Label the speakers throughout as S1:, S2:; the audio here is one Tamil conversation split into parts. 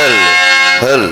S1: ஹல்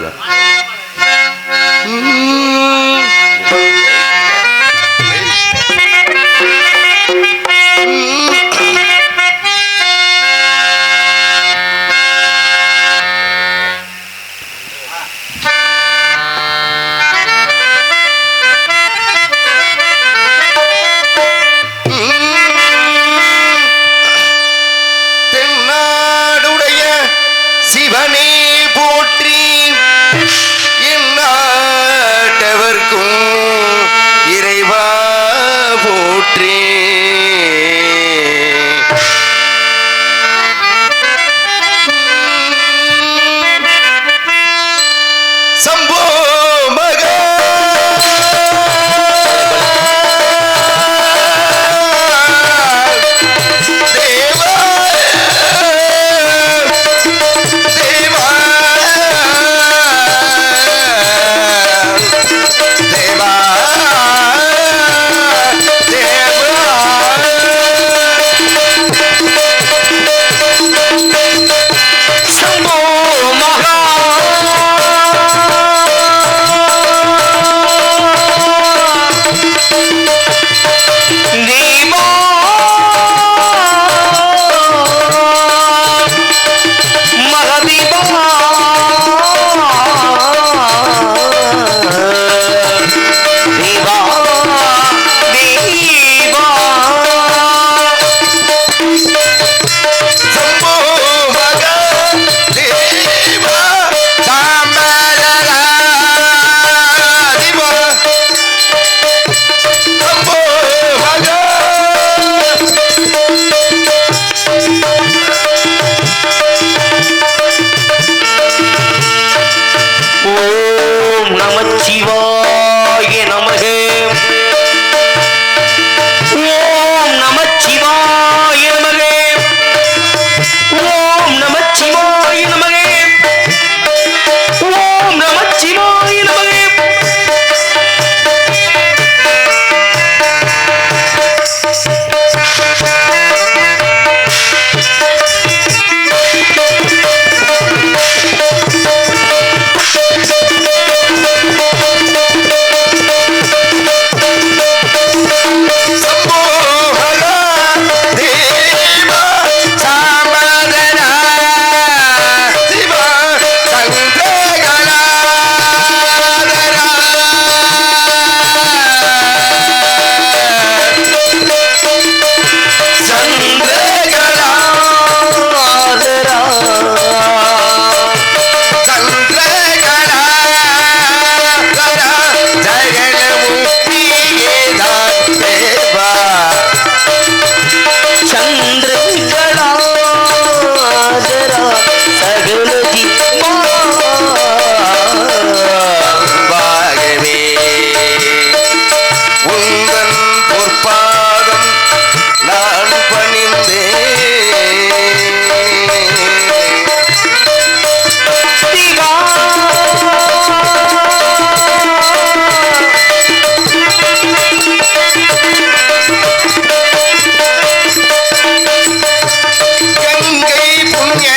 S2: கங்கை புண்ணிய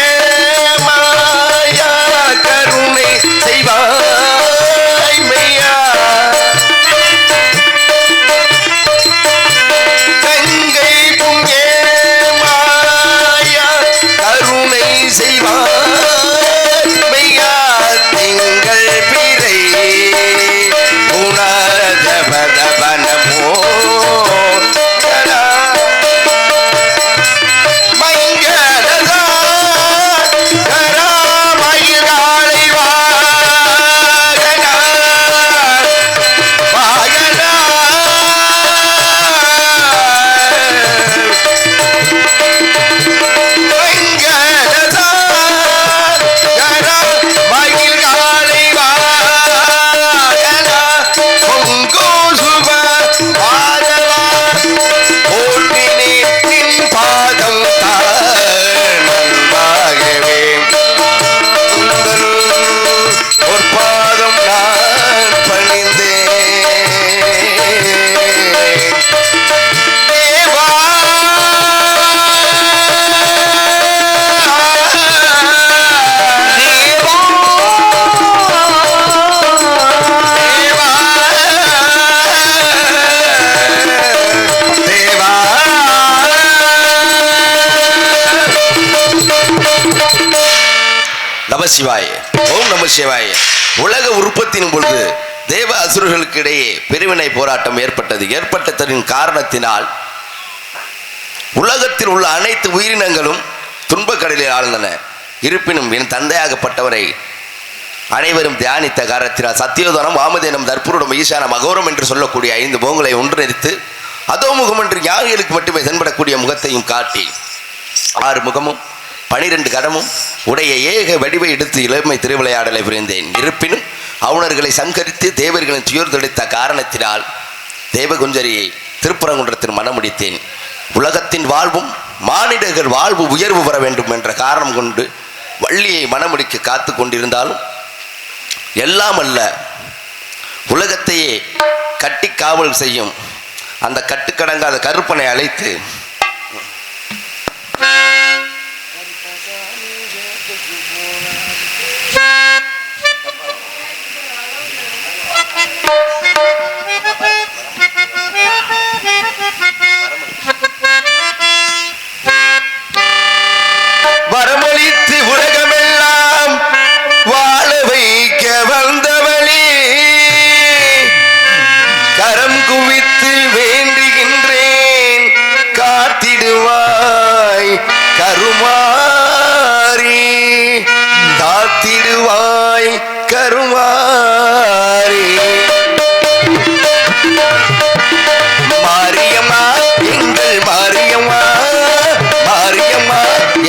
S2: மாயா
S1: நமசிவாய. ஓம் நம சிவாய. உலக உற்பத்தியின் பொழுது தேவ அசுரர்களுக்கு இடையே பிரிவினை போராட்டம் ஏற்பட்டது. ஏற்பட்டதன் காரணத்தினால் உலகத்தில் உள்ள அனைத்து உயிரினங்களும் துன்பக்கடலில் ஆழ்ந்தன. இருப்பினும் என் தந்தையாகப்பட்டவரை அனைவரும் தியானித்த காரணத்தினால் சத்தியோதனம், வாமதேனம், தற்புருடம், ஈசானம், அகோரம் என்று சொல்லக்கூடிய 5 முகங்களை ஒன்றிணைத்து அதோமுகம் என்று ஞானிகளுக்கு மட்டுமே தென்படக்கூடிய முகத்தையும் காட்டி 6 முகமும் 12 கடமும் உடைய ஏக வடிவை எடுத்து இளமை திருவிளையாடலை புரிந்தேன். இருப்பினும் அவுணர்களை சங்கரித்து தேவர்களின் துயர்தெடுத்த காரணத்தினால் தேவகுஞ்சரியை திருப்பரங்குன்றத்தில் மனமுடித்தேன். உலகத்தின் வாழ்வும் மானிடர்கள் வாழ்வு உயர்வு பெற வேண்டும் என்ற காரணம் கொண்டு வள்ளியை மனமுடிக்க காத்து கொண்டிருந்தாலும் எல்லாம் அல்ல உலகத்தையே கட்டி காவல் செய்யும் அந்த கட்டுக்கடங்காத கருப்பனை அழைத்து வரமளித்து உலகமெல்லாம் வாழ வைக்க வந்தவளே, கரம் குவித்து வேண்டுகின்றேன் காத்திடுவாய் கருமாரி, காத்திடுவாய் கருமாரி. மாரியம்மா எங்கள் மாரியம்மா, மாரியம்மா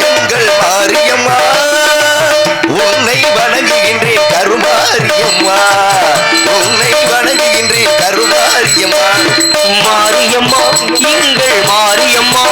S1: எங்கள் மாரியம்மா, உன்னை வணங்குகின்றேன் கருமாரியம்மா, உன்னை வணங்குகின்றேன் கருமாரியம்மா.
S2: மாரியம்மா எங்கள் மாரியம்மா,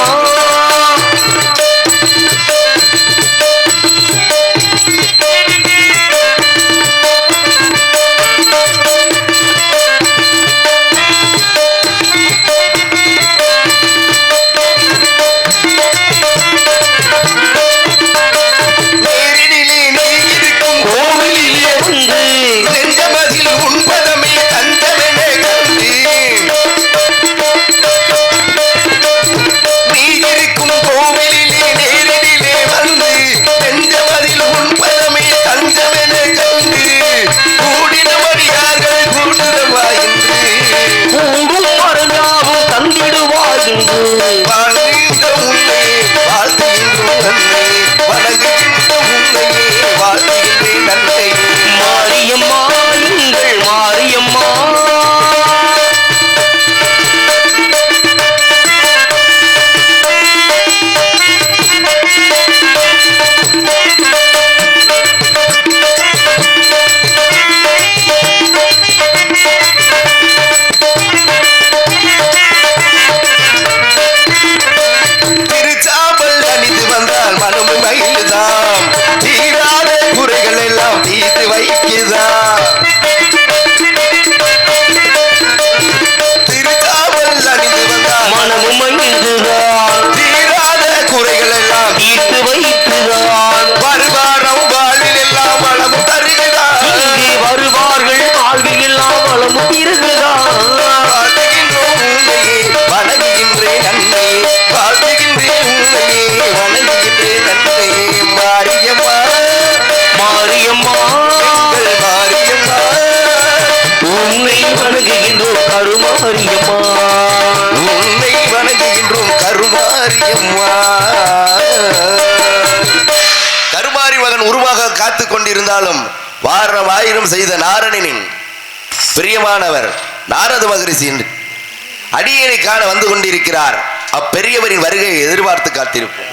S1: கருமாரி மகன் உருவாக காத்து கொண்டிருந்தாலும் வாரம் ஆயிரம் செய்த நாரணனின் பிரியமானவர் நாரத மகரிஷியின் அடியேனை காண வந்து கொண்டிருக்கிறார். அப்பெரியவரின் வருகையை எதிர்பார்த்து காத்திருப்போம்.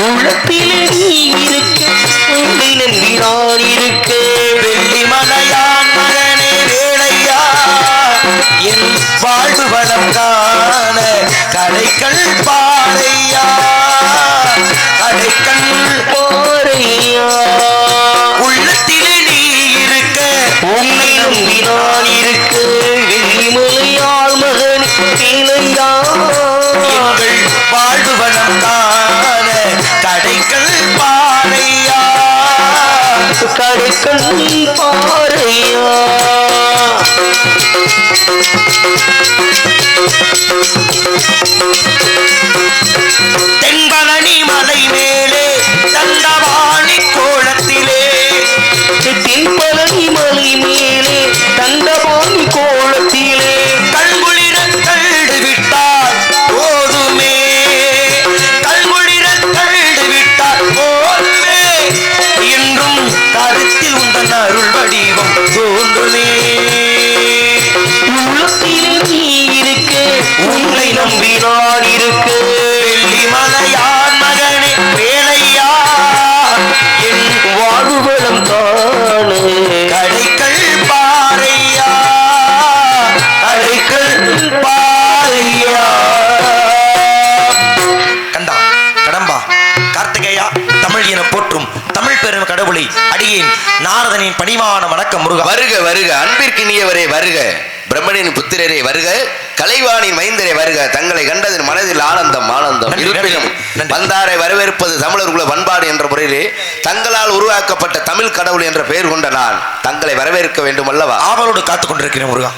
S2: உள்ளத்திலே நீ இருக்க உன்னை நம்பி நான் இருக்க,
S1: வெள்ளி மலையான் மகனே வேளையா என் வாழ்வு வளம் காண கடைக்கல் பாறையா, கடைக்கல்
S2: பாறையா.
S1: உள்ளத்திலே நீ இருக்க
S2: உன்னை நம்பி நான் இருக்க, வெள்ளிமலையாள் மகன் வேளையா
S1: எங்கள் வாழ்வு வளம் காண கடைக்கல் பாறையா,
S2: கடைக்கல் பாறையா. தென்பழனி மலை மேலே தண்டவாணி கோலத்திலே தென்பழனி மலை மேலே தண்டவாணி கோலத்திலே கண்குளிர கண்டு விட்டால் போதுமே கண்குளிர கண்டு விட்டால் போதுமே என்றும் கருத்தில் உந்தன் அருள் வடிவம் தோன்றுமே உள்ளத்திலே நீ இருக்க உன்னை நம்பி நான் இருக்க வெள்ளிமலையான் மகனே வேலையா என் வாழ்வுகளும் தானே கடைகள் பாறையா கடைகள் பாறையா கண்டா கடம்பா கார்த்திகேயா தமிழ் என போற்றும் தமிழ் பெரும் கடவுளை அடியேன் நாரதனின் பணிவான வணக்கம் முருகா.
S1: வருக வருக அன்பிற்கினியவரே வருக, பிரம்மனின் புத்திரரே வருக, கலைவாணின் மைந்தரே வருக. தங்களை கண்டதின் மனதில் ஆனந்தம் ஆனந்தம். இருப்பினும் வந்தாரை வரவேற்பது தமிழர்குல பண்பாடு என்ற முறையிலே தங்களால் உருவாக்கப்பட்ட தமிழ் கடவுள் என்ற பெயர் கொண்ட நான் தங்களை வரவேற்க வேண்டும் அல்லவா?
S2: ஆவலோடு காத்துக் கொண்டிருக்கிறேன் முருகா.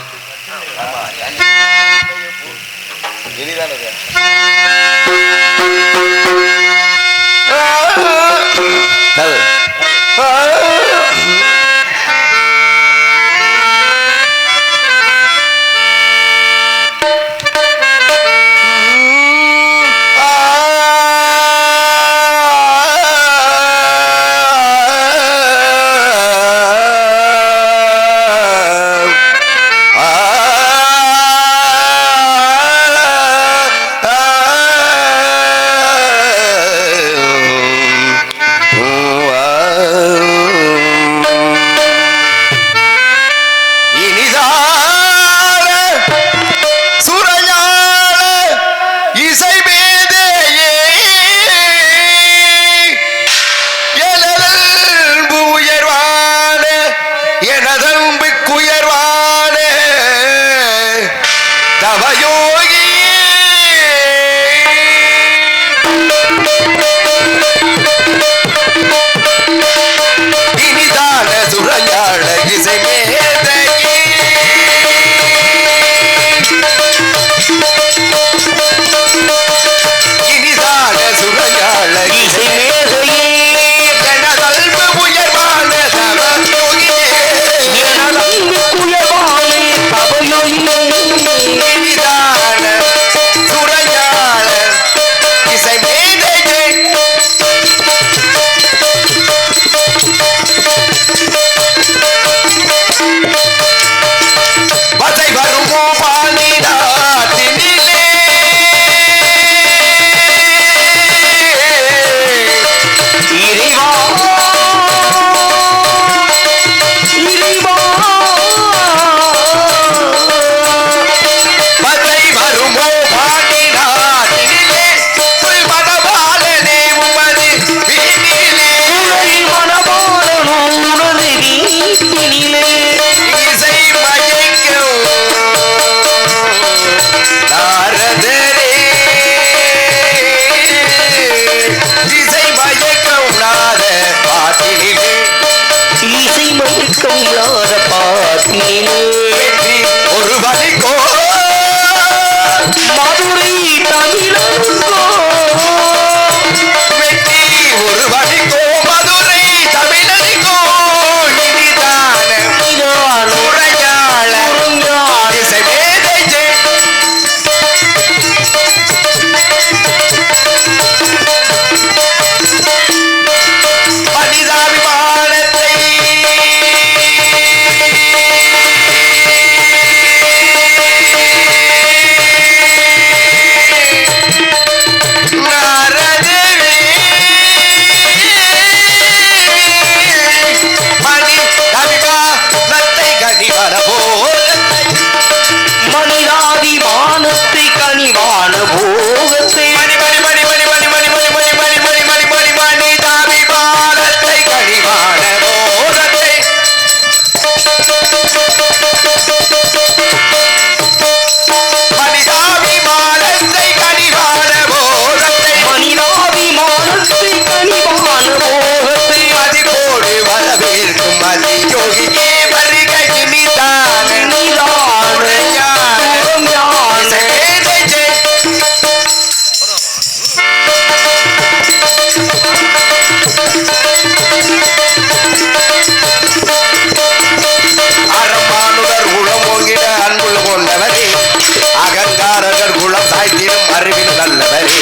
S1: வாய்த்திடும் அறிவில் நல்லவரே.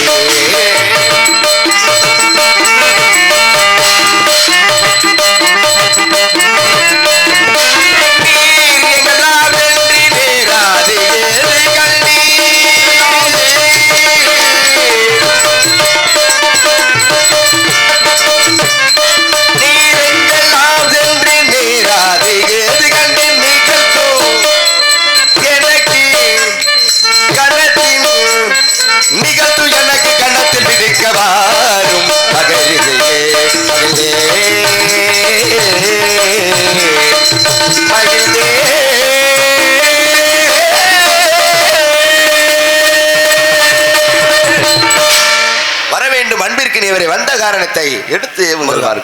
S1: நிகழ்த்து எனக்கு கண்ணத்தில் பிடிக்கவாரும் மகிழ்ந்தே மகிழ்ந்தே வர வேண்டும் அன்பிற்கு நீவரை வந்த காரணத்தை எடுத்து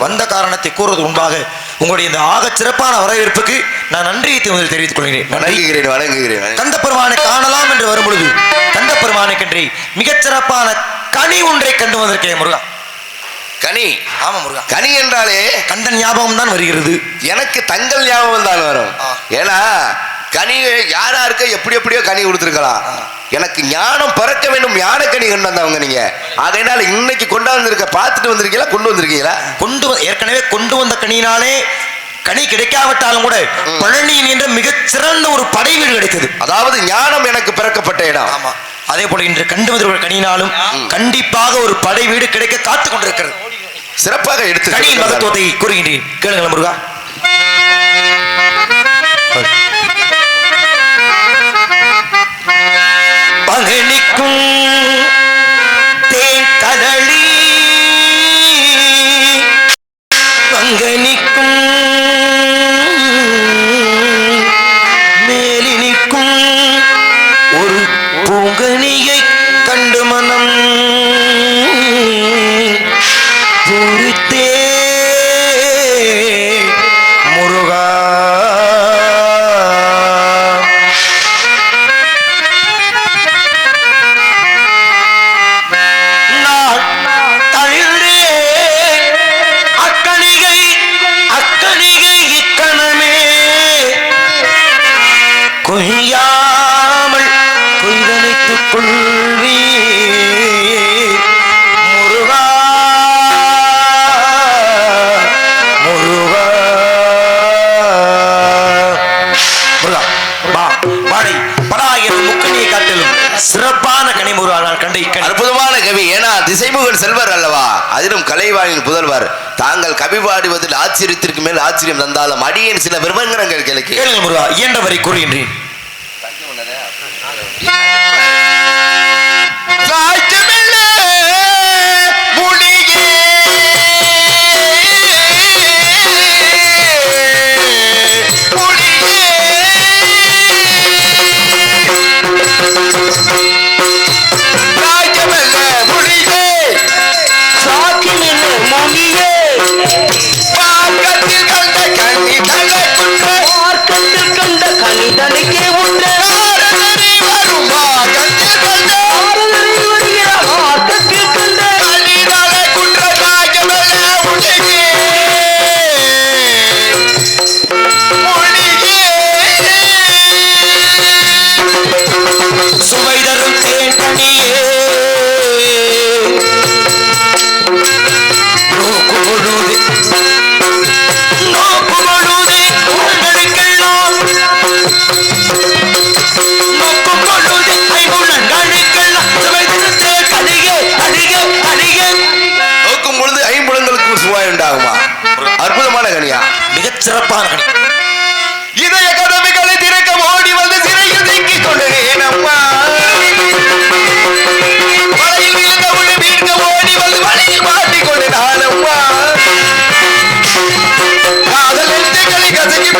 S2: வந்த காரணத்தை கூறுவது முன்பாக உங்களுடைய இந்த ஆகச் சிறப்பான வரவேற்புக்கு நான் நன்றியை தெரிவித்துக் கொள்கிறேன்.
S1: வணங்குகிறேன் வணங்குகிறேன்.
S2: கந்த பெருமானை காணலாம் என்று வரும் பொழுது கந்த பெருமானை கன்றி மிகச் சிறப்பான கனி ஒன்றை கண்டு வந்திருக்கேன் முருகா.
S1: கனி?
S2: ஆமா முருகா.
S1: கனி என்றாலே
S2: கந்தன் ஞாபகம் தான் வருகிறது.
S1: எனக்கு தங்கள் ஞாபகம் தான் வரும். ஏன்னா கனி யாராருக்கு எப்படி எப்படியோ கனி கொடுத்துருக்கலாம். எனக்கு ஞானம் பிறக்க வேண்டும், ஞான கனி கொண்டு வந்தவங்க நீங்க. அதனால இன்னைக்கு கொண்டு வந்திருக்க பார்த்துட்டு வந்திருக்கீங்களா, கொண்டு வந்திருக்கீங்களா?
S2: ஏற்கனவே கொண்டு வந்த கனியினாலே கனி கிடைக்காவிட்டாலும் கூட பழனியின் என்ற மிகச் சிறந்த ஒரு படை வீடு கிடைத்தது.
S1: அதாவது ஞானம் எனக்கு பிறக்கப்பட்ட இடம்.
S2: ஆமா, அதே போல இன்று கண்டு வந்திருக்கிற கனியினாலும் கண்டிப்பாக ஒரு படை வீடு கிடைக்க காத்துக் கொண்டிருக்கிறது.
S1: சிறப்பாக எடுத்து
S2: கனியின் மகத்துவத்தை கூறுகின்றேன், கேளுங்கள் முருகா. பகனிக்கும் தேன் கடலி பங்கனிக்கும் மேலினிக்கும் ஒரு பூங்கனியை கண்டு மனம் பூரித்தே முருகா. கொய்யாமல் கொய்தனைத்துக் கொள்வீ முருகா முருகா முருகா. பாடை பராயிரம் முக்கணியை காட்டிலும் சிறப்பான கனி முருகா நான் கண்ட
S1: அற்புதமான கவி. ஏன்னா திசைமுகன் செல்வர் அல்லவா, அதிலும் கலைவாணியின் புதல்வர். தாங்கள் கவி பாடுவதில் ஆச்சரியத்திற்கு மேல் ஆச்சரியம் தந்தாலும் அடியேன் சில விமர்சனங்கள் கேளுங்கள்
S2: முருகா. இயன்றவரை கூறுகின்றேன்.
S1: அற்புதமான கனியா,
S2: மிகச் சிறப்பான கனி.
S1: இதய கதவுகளை திறக்க ஓடி வந்து சிறையில் சிக்கிக் கொண்டேன் அம்மா. மலையில் விழுந்த உள்ள வீட்டு ஓடி வந்து வழியில் மாட்டிக் கொண்டேன் அம்மா. காதல் எழுத்துக்களை கசக்கி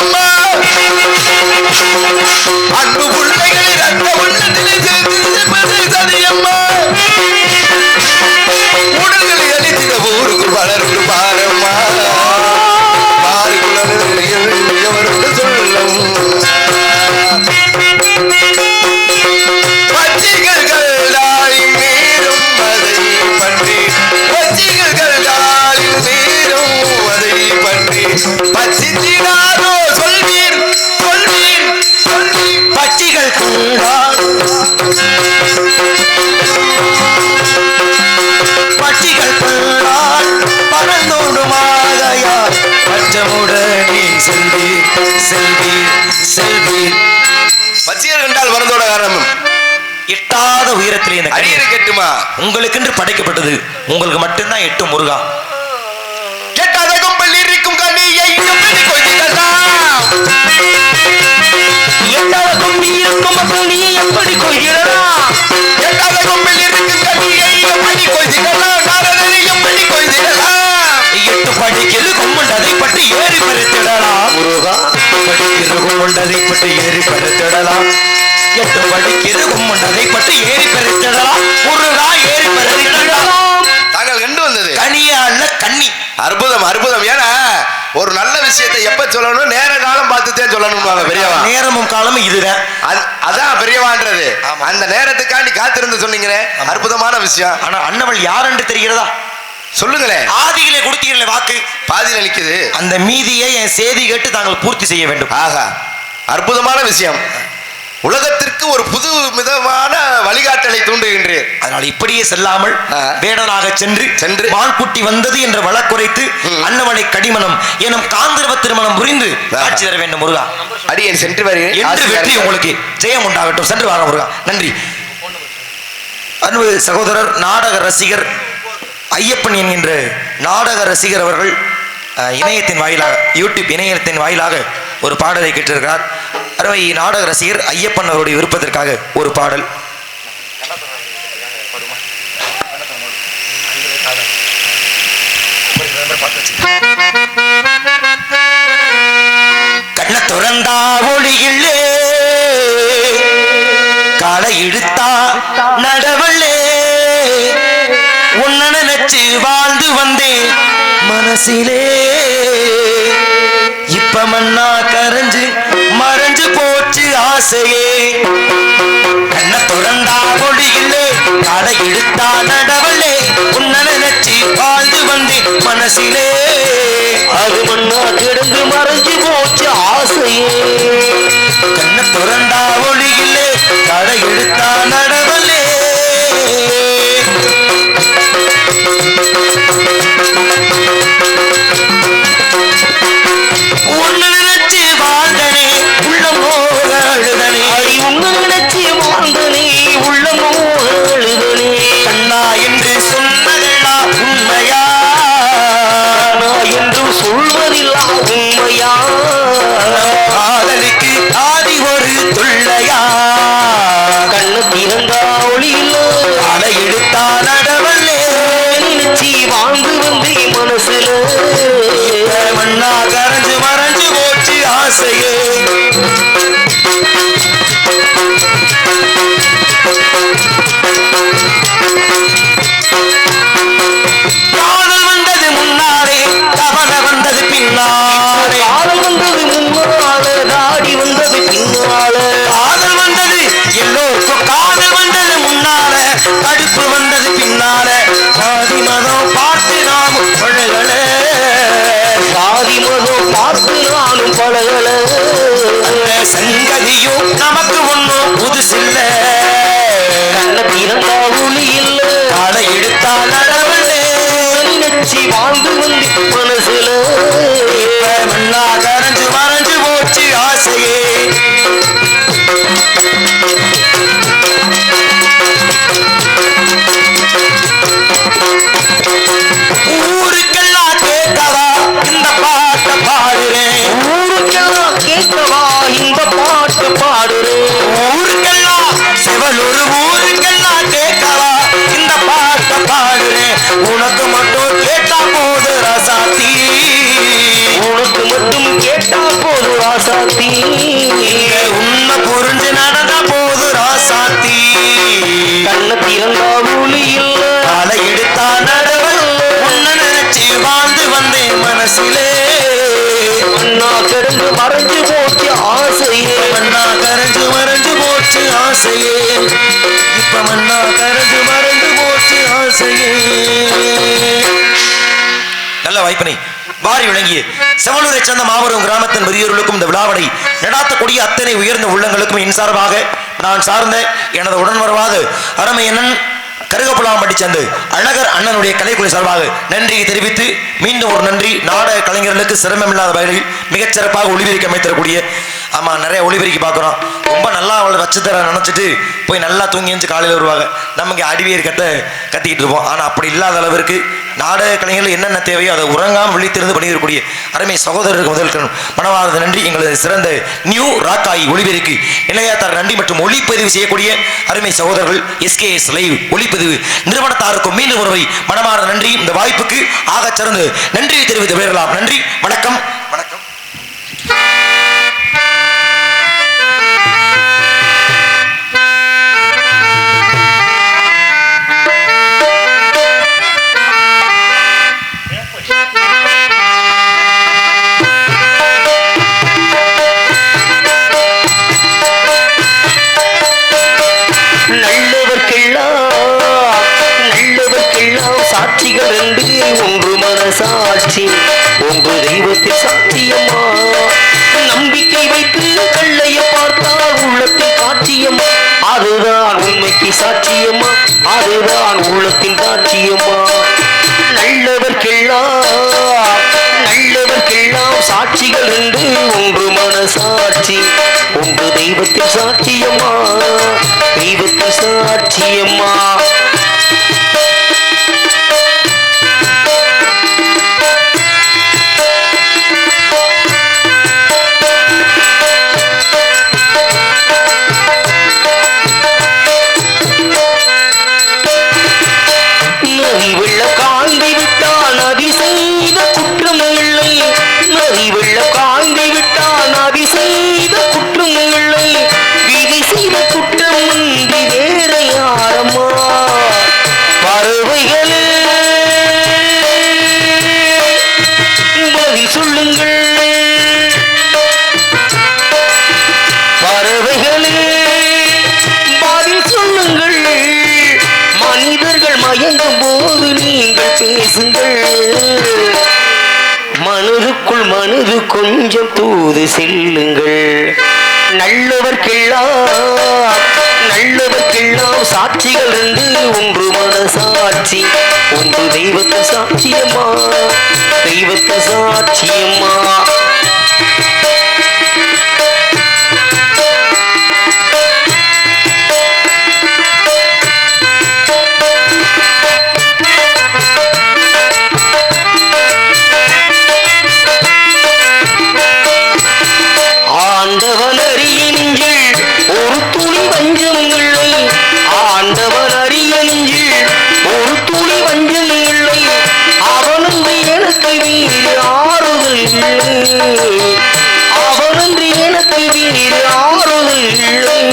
S1: அம்மா. அன்பு பிள்ளைகளை ரத்த உள்ளத்திலே சதியம்மா. உடல்களை அழித்திட ஊருக்கு வளர்ந்து பாரம்மா. பாருக்குள்ள சொல்லும் பச்சிகள் தாயின் மீறும் அதை பற்றி, பச்சிகள் தாயின் மீறும் அதை பற்றி பச்சித்தினாரோ சொல்வீர் சொல்வீர் சொல்வீர்.
S2: பச்சி செல்வீர்
S1: பச்சியர் கண்டால் மருந்தோட காரணம்
S2: எட்டாத உயரத்திலே இந்த
S1: அரியணை கட்டுமா
S2: உங்களுக்கென்று படைக்கப்பட்டது. உங்களுக்கு மட்டும்தான் எட்டு முருகா.
S1: கெட்டாத கொம்பில் இருக்கும் கனியை எப்படி கொய்திடலாம்?
S2: எட்டாத கொம்பி இருக்கும் மக்கள் நீ எப்படி கொள்கிறா?
S1: கெட்டாத கொம்பில் இருக்கும் கனியை எப்படி கொய்திடலாம்? நாரதனை எப்படி கொய்திடலாம்?
S2: எட்டு படிக்கிறது கொம்புண்டதை பற்றி ஏறி பறித்திடலாம் முருகா. படிக்கிறது கொம்புண்டதை பற்றி ஏறி பறித்திடலாம். எட்டு படிக்கிறது கொம்புண்டதை பற்றி ஏறி பறித்திடலாம் முருகா. ஏறி பறித்திடலாம்.
S1: தாங்கள் கண்டு வந்தது
S2: கனியா அல்ல கன்னி.
S1: அற்புதம் அற்புதம். ஏன்னா ஒரு நல்ல விஷயத்தை எப்ப சொல்லணும் நேர காலம் பார்த்துதான் சொல்லணும் பெரியவா.
S2: நேரமும் காலமும் இதுதான்.
S1: அதான் பெரியவான்றது. அந்த நேரத்துக்காண்டி காத்திருந்து சொன்னீங்களே அற்புதமான விஷயம்.
S2: ஆனா அண்ணவள் யார் என்று தெரிகிறதா?
S1: சொல்லுங்களேன்.
S2: ஆதியிலே கொடுத்தீங்களே வாக்கு
S1: பாதியில நிக்குது.
S2: அந்த மீதியை என் செய்தி கேட்டு தாங்கள் பூர்த்தி செய்ய வேண்டும்.
S1: ஆகா அற்புதமான விஷயம். உலகத்திற்கு ஒரு புது விதமான வழிகாட்டலை தூண்டுகின்றேன்.
S2: அதனால் இப்படியே செல்லாமல் வேடனாக சென்று மான்குட்டி வந்தது என்ற வழக்குரைத்து அன்னவளை கடிமணம் எனும் காந்திரவ திருமணம் புரிந்து காட்சி தர வேண்டும் முருகா.
S1: அடியேன் சென்று வருகிறேன்.
S2: என்று வெற்றி உங்களுக்கு ஜெயம் உண்டாகட்டும். சென்று வாங்க முருகா. நன்றி. அன்பு சகோதரர் நாடக ரசிகர் ஐயப்பன் என்கின்ற நாடக ரசிகர் அவர்கள் இணையத்தின் வாயிலாக யூடியூப் இணையத்தின் வாயிலாக ஒரு பாடலை கேட்டிருக்கிறார். அருமை நாடக ரசிகர் ஐயப்பன் அவருடைய விருப்பத்திற்காக ஒரு பாடல். கண்ண துறந்தா ஒளியிலே காலை இழுத்தா நடவள்ளே உன்ன நினைச்சு வாழ்ந்து வந்தேன் மனசிலே இப்ப மண்ணா கரைஞ்சு மறைஞ்சு போச்சு ஆசையே. கண்ண துறந்தா ஒளியிலே காலை இழுத்தா நடவள்ளே உன்ன நினைச்சு வாழ்ந்து வந்தேன் மனசிலே அது மண்ணா கிடந்து மறைஞ்சு போச்சு ஆசையே. கண்ண துறந்தா ஒளியிலே காலை இழுத்தா நடவள்ளே உன்னை நினைச்சு வாழ்ந்தனே உள்ளமோ அழுதனே. உன்னை நினைச்சு வாழ்ந்தனே உள்ளமோ அழுதனே. கண்ணா என்று சொன்னதெல்லாம் உண்மையா என்று சொல்வதில்லா உண்மையா? காதலுக்கு ஆதி ஒரு தொல்லையா? கண்ணு திறந்தா ஒளியில் அலை எடுத்தா நடவல்லே நினைச்சி வாழ்ந்து வந்து மனசுல மண்ணா கரைஞ்சு மறைஞ்சு போச்சு ஆசையே. காதல் வந்தது முன்னாலே கவலை வந்தது பின்னாலே. காதல் வந்தது முன்னாலே தாடி வந்தது பின்னாலே. காதல் வந்தது எல்லோருக்கும் காதல் வந்தது முன்னாலே கடுப்பு வந்தது பின்னாலே. சாதி மதம் பார்த்து நாமும் பழகல சாதி மதம் பார்த்து நானும் பழகல. சங்கதியும் நமக்கு ஒன்றும் புதுசில்ல. நல்ல திறந்தா ஒளி இல்ல காலை எடுத்தா நடவல்லே நினைச்சி வாழ்ந்து வந்து மனசுல மண்ணா கரைஞ்சு மறைஞ்சு போச்சு ஆசையே. ஊருக்கெல்லாம் கேட்கவா இந்த பாட்டை பாடுறேன். ஊருக்கெல்லாம் கேட்கவா இந்த பாட்டு பாடுறேன். ஊருக்கெல்லாம் செவலூர் ஊருக்கெல்லாம் கேட்கவா இந்த பாட்டை பாடுறேன். உனக்கு மட்டும் கேட்டா போது ராசாத்தி. உனக்கு மட்டும் கேட்டா போது ராசாத்தி. உன்னை புரிஞ்சு நடந்தா போது ராசாத்தி. கண்ண திறந்தா ஒளியில் காலை எடுத்தா நடவல் உன்னை நினைச்சு வாழ்ந்து வந்தேன் மனசிலே. மண்ணா கரைஞ்சு மறைஞ்சு போச்சு ஆசையே. மண்ணா கரைஞ்சு மறைஞ்சு போச்சு ஆசையே. இப்ப மண்ணா கரைஞ்சு மறைஞ்சு போச்சு ஆசையே. நல்ல வாய்ப்பினை வாரி விளங்கிய செவலூரை சேர்ந்த மாபெரும் கிராமத்தின் பெரியோர்களுக்கும் இந்த விழாவடை நடாத்தக்கூடிய அத்தனை உயர்ந்த உள்ளங்களுக்கும் என் சார்பாக நான் சார்ந்த எனது உடன் வருவாத அருமையண்ணன் கருகப்புலாம்பட்டி சேர்ந்து அழகர் அண்ணனுடைய கலைக்குழு சார்பாக நன்றியை தெரிவித்து மீண்டும் ஒரு நன்றி. நாடக கலைஞர்களுக்கு சிரமமில்லாத வகையில் மிகச்சிறப்பாக ஒளிபெருக்கி அமைத்தரக்கூடிய, ஆமா நிறைய ஒளிபெருக்கி பார்க்குறோம், ரொம்ப நல்லா அவளை வச்சுத்தர நினச்சிட்டு போய் நல்லா தூங்கி எழுந்து காலையில் வருவாங்க. நமக்கு அடிவேர் கத்திக்கிட்டு இருப்போம். ஆனால் அப்படி இல்லாத அளவிற்கு நாடக கலைஞர்கள் என்னென்ன தேவையோ அதை உறங்காமல் விழித்திருந்து பண்ணியிருக்கக்கூடிய அருமை சகோதரருக்கு முதல் மனமார்ந்த நன்றி. எங்களது சிறந்த நியூ ராக்காய் ஒளிபெருக்கு நிலையத்தார் நன்றி மற்றும் ஒளிப்பதிவு செய்யக்கூடிய அருமை சகோதரர்கள் SKS லைவ் ஒளிப்பதிவு நிறுவனத்தாருக்கும் மீண்டும் ஒருவரை மனமார்ந்த நன்றி. இந்த வாய்ப்புக்கு ஆகச் சிறந்து நன்றியை தெரிவித்து விடைபெறலாம். நன்றி, வணக்கம். வணக்கம்.
S3: சாட்சிகள் ரெண்டு, ஒன்று மனசாட்சி, ஒன்று தெய்வத்தில் சாட்சியம்மா. நம்பிக்கை வைத்து கள்ளைய பார்த்தால் உள்ளத்தின் காட்சியம்மா, அதுதான் உண்மைக்கு சாட்சியம்மா, அதுதான் உள்ளத்தின் காட்சியம்மா. நல்லவர்க்கெல்லாம் சாட்சிகள் ரெண்டு, ஒன்று மனசாட்சி, ஒன்று தெய்வத்தில் சாட்சியம்மா, தெய்வத்தில் சாட்சியம்மா. மனதுக்குள் மனது கொஞ்சம் தூது செல்லுங்கள். நல்லவர்க்கெல்லாம் சாட்சிகள் ரெண்டு, ஒன்று மனசாட்சி, ஒன்று தெய்வத்தின் சாட்சியம்மா, தெய்வத்தின் சாட்சியம்மா. ஆண்டவன் அறிய நெஞ்சில் ஒரு துளி வஞ்சம் இல்லை, ஆண்டவன் அறிய நெஞ்சில் ஒரு துளி வஞ்சம் இல்லை, அவனன்று எனக்கு வீடு ஆறுதல் இல்லை, அவனன்று எனக்கு வீடு ஆறுதல் இல்லை.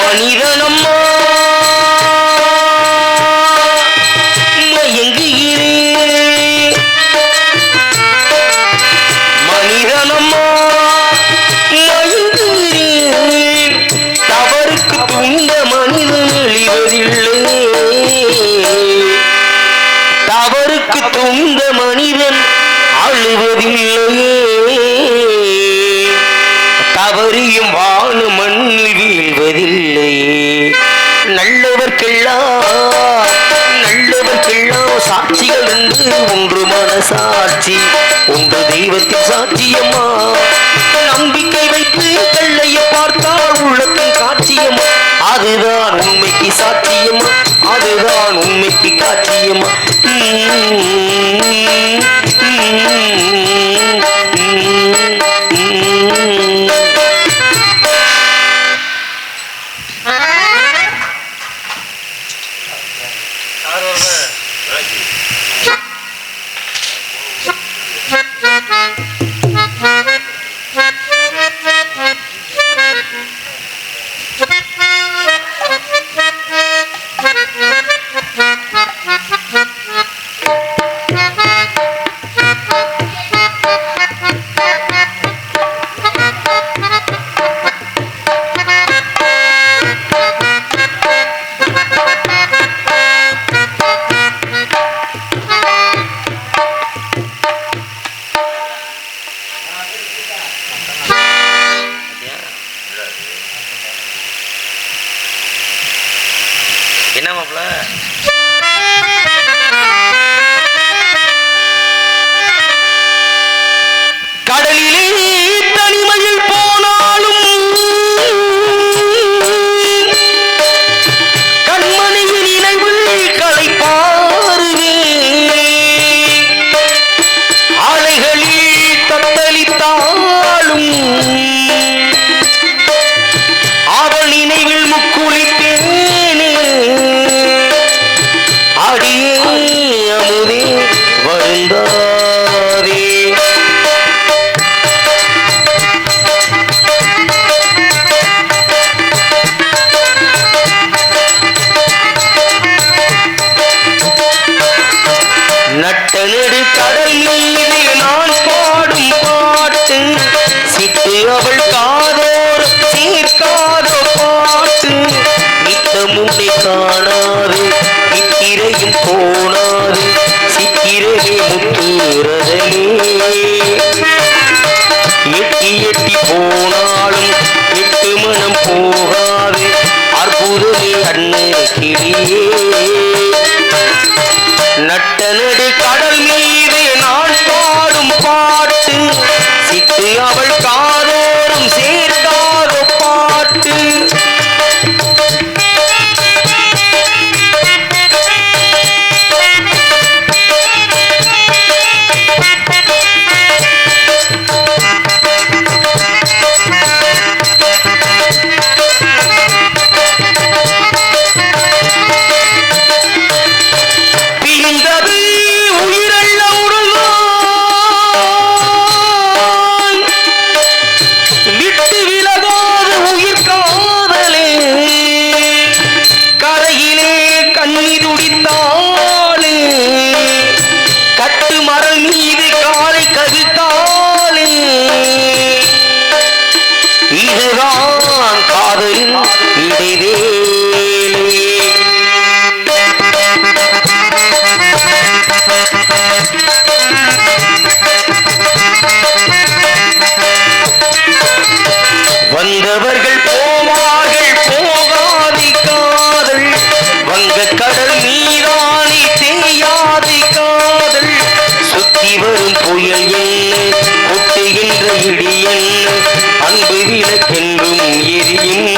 S3: மனிதனம்மா மயங்குகிறேன், மனிதனம்மா தவறுக்கு துணிந்த மனிதன் அழிவதில்லை, தவறுக்கு துணிந்த மனிதன் அழுவதில்லையே, தவறியும் வாழும் மண்ணில் வீழ்வதில்லையே. நல்லவர்க்கெல்லாம் சாட்சிகள் என்று, ஒன்று மனசாட்சி, ஒன்று தெய்வத்தின் சாட்சியம்மா. நம்பிக்கை வைத்து கள்ளைய பார்த்தால் உள்ளத்தின் காட்சியம்மா, அதுதான் உண்மைக்கு சாட்சியம்மா, அதுதான் உண்மைக்கு காட்சியம்மா.
S4: Thank you.
S3: கடலிலே தனிமையில் போனாலும் கண்மணியின் நினைவில் களைப்பாருவே அலைகளில் தத்தளித்தாலும் அவள் நினைவில் முக்குளித்தேனே அடியே அமுதே வருந்தாதே நட்ட நெடு கடல் மீது நான் பாடும் பாட்டு சிட்டு அவள் காதோர் சேர்க்காதோ பாட்டு நித்தமுனை காணாது நித்திரையும் போனாது சித்திரவே முத்துறதலே எட்டி எட்டி போனாலும் எட்டு மனம் போகாது அற்புதமே அண்ணே கிளியே நட்ட நடு கடல் மீது நான் பாடும் பாட்டு சிட்டு அவள் காதோறும் சேர்க்காத பாட்டு பிரிந்தது உயிரல்ல உருவான் விட்டு விலகாத உயிர் காதலே கரையிலே கண்ணீர் உடித்தாளே கட்டு மரம் மீது காலை கவித்தாளே இதுதான் காதலின் இடைவேளே வந்தவர்கள் போவார்கள் போகாதி காதல் வங்க கடல் மீதானே தேயாதி காதல் சுத்தி வரும் புயல் என்ன கொட்டுகின்ற இடி என்ன அன்பு விளக்கென்றும் எரியும்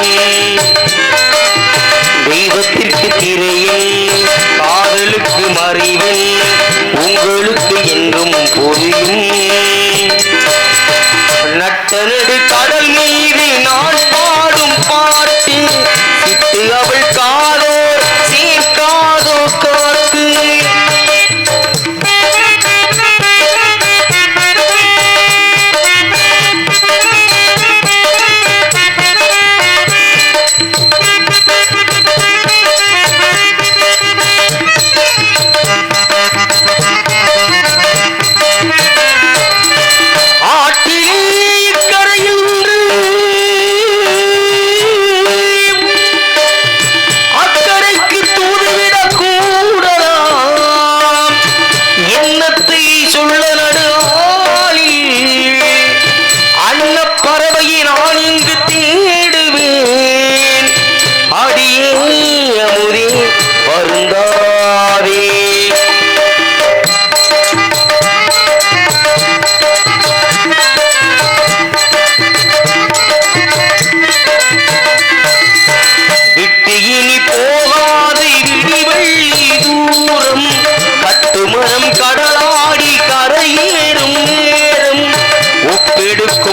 S3: தெய்வத்திற்கு திரையென்ன காதலுக்கு மறைவென்ன உங்களுக்கு என்றும் புரியும் நட்ட நெடு கடல் மீது நான் பாடும் பாட்டு சிட்டு அவள் காதோர் சேர்க்காதோ காத்து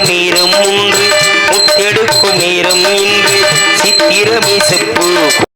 S3: நேரம் ஒன்று முத்தெடுக்கும் நேரம் இன்று சித்திரமே செப்பு